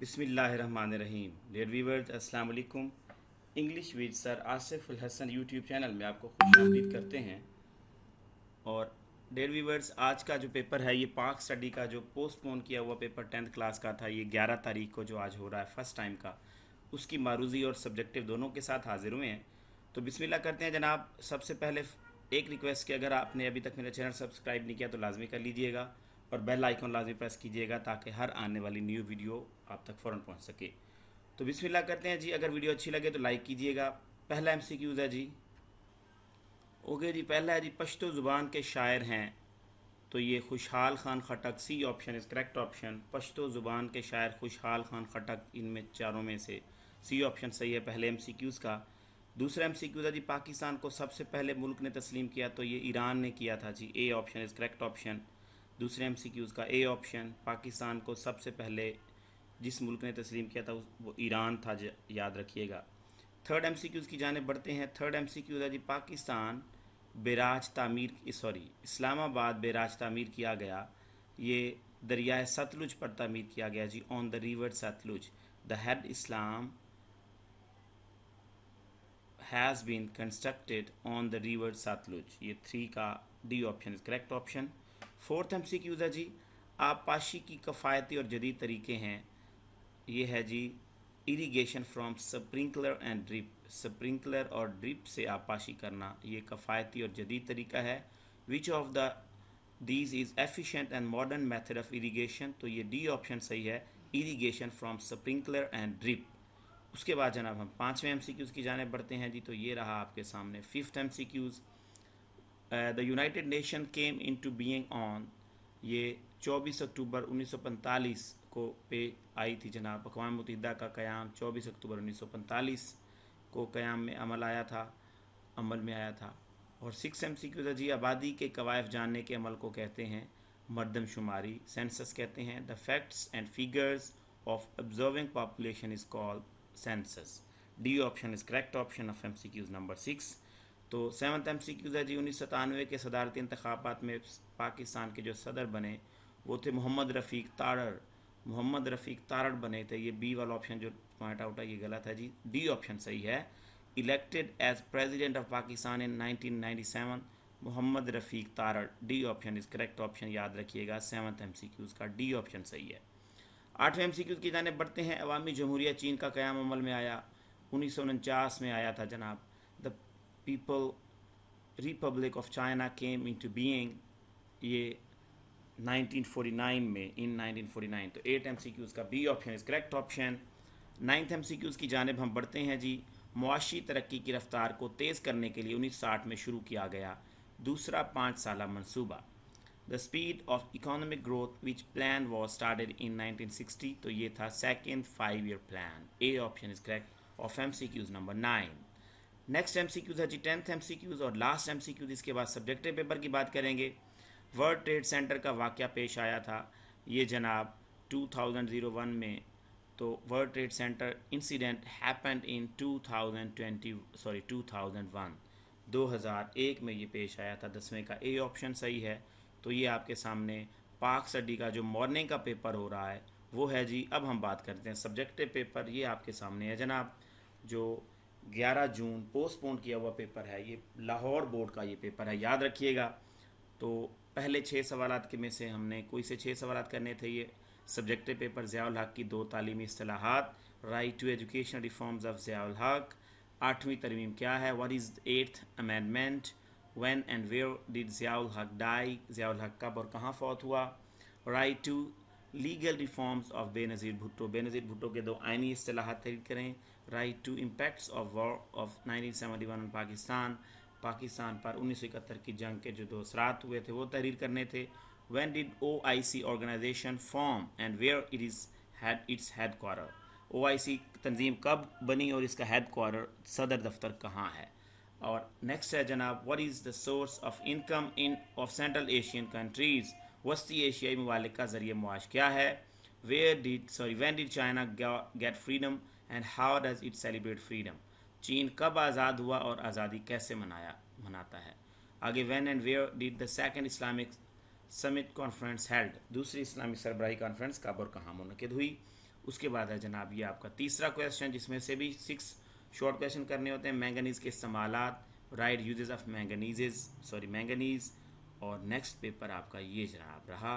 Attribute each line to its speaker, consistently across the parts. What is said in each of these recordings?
Speaker 1: बिस्मिल्लाहिर्रहमानिर्रहीम। Dear viewers, अस्सलाम वालेकुम। English with sir Asif Al Hasan YouTube channel में आपको खुशामदीद करते हैं। और डियर व्यूअर्स, आज का जो पेपर है ये पाक स्टडी का जो पोस्टपोन किया हुआ पेपर 10th क्लास का था, ये 11 तारीख को जो आज हो रहा है फर्स्ट टाइम का, उसकी मारूजी और सब्जेक्टिव दोनों के साथ हाजिर हुए हैं। तो बिस्मिल्लाह करते हैं जनाब। सबसे पहले एक रिक्वेस्ट कि अगर आपने अभी तक मेरा चैनल सब्सक्राइब नहीं किया तो लाजमी कर लीजिएगा और बेल आइकन लाजमी प्रेस कीजिएगा ताकि हर आने वाली न्यू वीडियो आप तक फ़ौरन पहुंच सके। तो बिस्मिल्लाह करते हैं जी। अगर वीडियो अच्छी लगे तो लाइक कीजिएगा। पहला एमसीक्यूज़ है जी। ओके जी, पहला है जी, पश्तो ज़ुबान के शायर हैं तो ये Khushal Khan Khattak, C option is correct option. Pashto ज़ुबान के शायर खुशहाल खान खटक, इनमें चारों में से सी ऑप्शन सही है पहले एमसीक्यूज़ का। दूसरा एमसीक्यूज़ है जी, पाकिस्तान को सबसे पहले मुल्क ने तस्लीम किया तो ये ईरान ने किया था जी, A option is correct option. दूसरे एमसीक्यूज़ का ए ऑप्शन, पाकिस्तान को सबसे पहले जिस मुल्क ने तस्लीम किया था वो ईरान था, याद रखिएगा। थर्ड एमसीक्यूज़ की जाने बढ़ते हैं। थर्ड एमसीक्यूज़ है जी, पाकिस्तान बेराज तामीर सॉरी इस्लामाबाद बेराज तामीर किया गया, ये दरियाए सतलुज पर तामीर किया गया जी, on the river Sutlej. The head Islam has been constructed on the river Sutlej, ये 3 का D option is correct option. Fourth MCQs है जी, आबपाशी की कफ़ायती और जदीद तरीके हैं, ये है जी irrigation from sprinkler and drip, sprinkler और ड्रिप से आबपाशी करना ये कफ़ायती और जदीद तरीका है। Which of the these is efficient and modern method of irrigation, तो ये डी ऑप्शन सही है, irrigation from sprinkler and drip. उसके बाद जनाब हम पाँचवें एमसीक्यूज़ की जाने बढ़ते हैं जी। तो ये रहा आपके सामने fifth MCQs. The United nation came into being on, ये 24 अक्टूबर 1945 को पे आई थी जनाब। अक़वाम मुत्तहिदा का क़याम 24 अक्टूबर 1945 को क़याम में अमल में आया था। और सिक्स एमसीक्यूज़ है जी, आबादी के कवायफ जानने के अमल को कहते हैं मरदमशुमारी, सेंसस कहते हैं। The facts and figures of observing population is called census, D option is correct option of MCQs number 6। तो सेवन्थ एमसीक्यूज़ है जी, 1997 के सदारती इंतखाबात में पाकिस्तान के जो सदर बने वो थे मोहम्मद रफ़ीक तारड़। मोहम्मद रफ़ीक तारड़ बने थे, ये बी वाला ऑप्शन जो पॉइंट आउट है ये गलत है जी, डी ऑप्शन सही है। Elected as president of Pakistan in 1997, Mohammad Rafiq Tarar, D option is correct option, याद रखिएगा सेवन्थ एमसीक्यूज़ का डी ऑप्शन सही है। आठवें एमसीक्यूज़ की जाने बढ़ते हैं। अवामी जमहूरिया चीन का क़याम अमल में आया 1949 में आया था जनाब। The people republic of China came into being, ये 1949 में, इन 1949। तो 8 एमसीक्यूज़ का B option is correct option. Ninth MCQs की जानिब हम बढ़ते हैं जी। मुआशी तरक्की की रफ्तार को तेज़ करने के लिए 1960 में शुरू किया गया दूसरा 5 साला मनसूबा। The speed of economic growth which plan was started in 1960, तो ये था second 5 year plan, A option is correct of MCQs number 9। Next MCQs है जी 10th एमसीक्यूज़ और लास्ट एमसीक्यूज़। इसके बाद सब्जेक्टिव पेपर की बात करेंगे। वर्ल्ड ट्रेड सेंटर का वाक़या पेश आया था ये जनाब 2001 में। तो world trade centre incident happened in 2001 2001 में ये पेश आया था। 10वें का ए ऑप्शन सही है। तो ये आपके सामने पाक स्टडी का जो मॉर्निंग का पेपर हो रहा है वो है जी। अब हम बात करते हैं सब्जेक्टिव पेपर, ये आपके सामने है जनाब। जो 11 जून पोस्टपोन किया हुआ पेपर है, ये लाहौर बोर्ड का ये पेपर है, याद रखिएगा। तो पहले 6 सवालात के में से हमने कोई से 6 सवालात करने थे। ये सब्जेक्टिव पेपर ज़ियाउल हक़ की 2 तालीमी इस्तिलाहात, write two education reforms of Zia-ul Haq, 8वीं तरमीम क्या है, what is the 8th amendment, when and where did Zia-ul Haq die, Zia-ul Haq कब और कहाँ फौत हुआ, write two legal reforms of Benazir Bhutto, Benazir Bhutto के 2 आइनी इस्तिलाहात तहरीर करें, write two impacts of war of 1971 Pakistan पर 1971 की जंग के जो 2 असरात हुए थे वो तहरीर करने थे। When did OIC organisation form and where it is had its headquarter, OIC तंजीम कब बनी और इसका हेड क्वार्टर सदर दफ्तर कहाँ है। और नेक्स्ट है जनाब, what is the source of income in of central Asian countries, वस्ती एशियाई ममालिक का ज़रिए मुआश क्या है। When did China get freedom and how does it celebrate freedom, चीन कब आज़ाद हुआ और आज़ादी कैसे मनाता है। आगे, when and where did the second Islamic summit conference held, दूसरी इस्लामी सरबराही कॉन्फ्रेंस कब और कहाँ मुनक़िद हुई। उसके बाद है जनाब ये आपका तीसरा क्वेश्चन, जिसमें से भी 6 शॉर्ट क्वेश्चन करने होते हैं। मैंगनीज के इस्तेमालात, राइट यूजेस ऑफ मैंगनीज। और नेक्स्ट पेपर आपका ये जनाब रहा,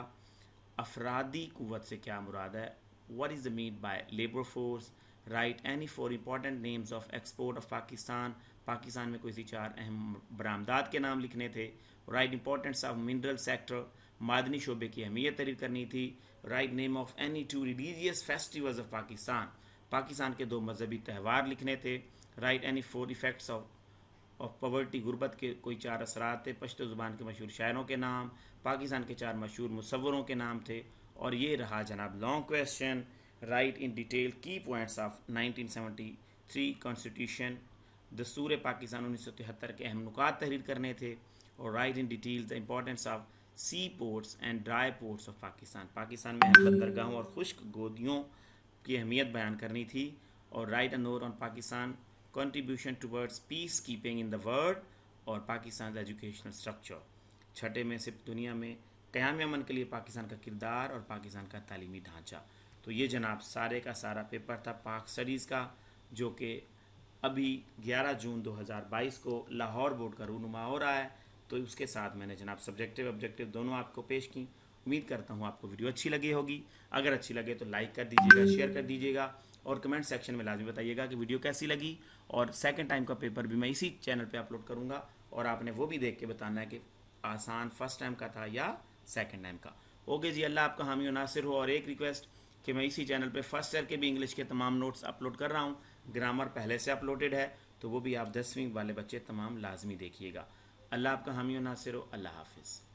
Speaker 1: अफरादी कुव्वत से क्या मुराद है, what is the mean by labour force, right any 4 important names of export of Pakistan, Pakistan में कोई सी 4 अहम बरामदात के नाम लिखने थे। Write importance of mineral sector, मादनी शोबे की अहमियत तारीफ करनी थी। Write name of any 2 religious festivals of Pakistan, Pakistan के 2 मजहबी त्यौहार लिखने थे। Write any 4 effects of poverty, गुर्बत के कोई 4 असरात थे। पश्तो ज़ुबान के मशहूर शायरों के नाम, पाकिस्तान के 4 मशहूर मुसव्वरों के नाम थे। और ये रहा जनाब long question, right in detail की पॉइंट्स ऑफ 1973 कॉन्स्टिट्यूशन, दस्तूर पाकिस्तान 1973 के अहम नुकात तहरीर करने थे। और write in detail the importance of sea ports and dry ports of Pakistan, Pakistan में अहम बंदरगाहों और खुश्क गोदियों की अहमियत बयान करनी थी। और right a note on Pakistan contribution towards peace keeping in the world, और पाकिस्तान एजुकेशनल स्ट्रक्चर, छठे में सिर्फ दुनिया में क़याम अमन के लिए पाकिस्तान का किरदार और पाकिस्तान का तालीमी ढांचा। तो ये जनाब सारे का सारा पेपर था पाक स्टडीज़ का, जो कि अभी 11 जून 2022 को लाहौर बोर्ड का रूनुमा हो रहा है। तो उसके साथ मैंने जनाब सब्जेक्टिव ऑब्जेक्टिव दोनों आपको पेश की। उम्मीद करता हूँ आपको वीडियो अच्छी लगी होगी। अगर अच्छी लगे तो लाइक कर दीजिएगा, शेयर कर दीजिएगा, और कमेंट सेक्शन में लाजमी बताइएगा कि वीडियो कैसी लगी। और सेकंड टाइम का पेपर भी मैं इसी चैनल पे अपलोड करूँगा, और आपने वो भी देख के बताना है कि आसान फर्स्ट टाइम का था या सेकंड टाइम का। ओके जी, अल्लाह आपका हामी और नासिर हो। और एक रिक्वेस्ट कि मैं इसी चैनल पे फर्स्ट ईयर के भी इंग्लिश के तमाम नोट्स अपलोड कर रहा हूँ, ग्रामर पहले से अपलोडेड है, तो वो भी आप 10वीं वाले बच्चे तमाम लाजमी देखिएगा। अल्लाह आपका हामी और नासिर हो। अल्लाह हाफिज़।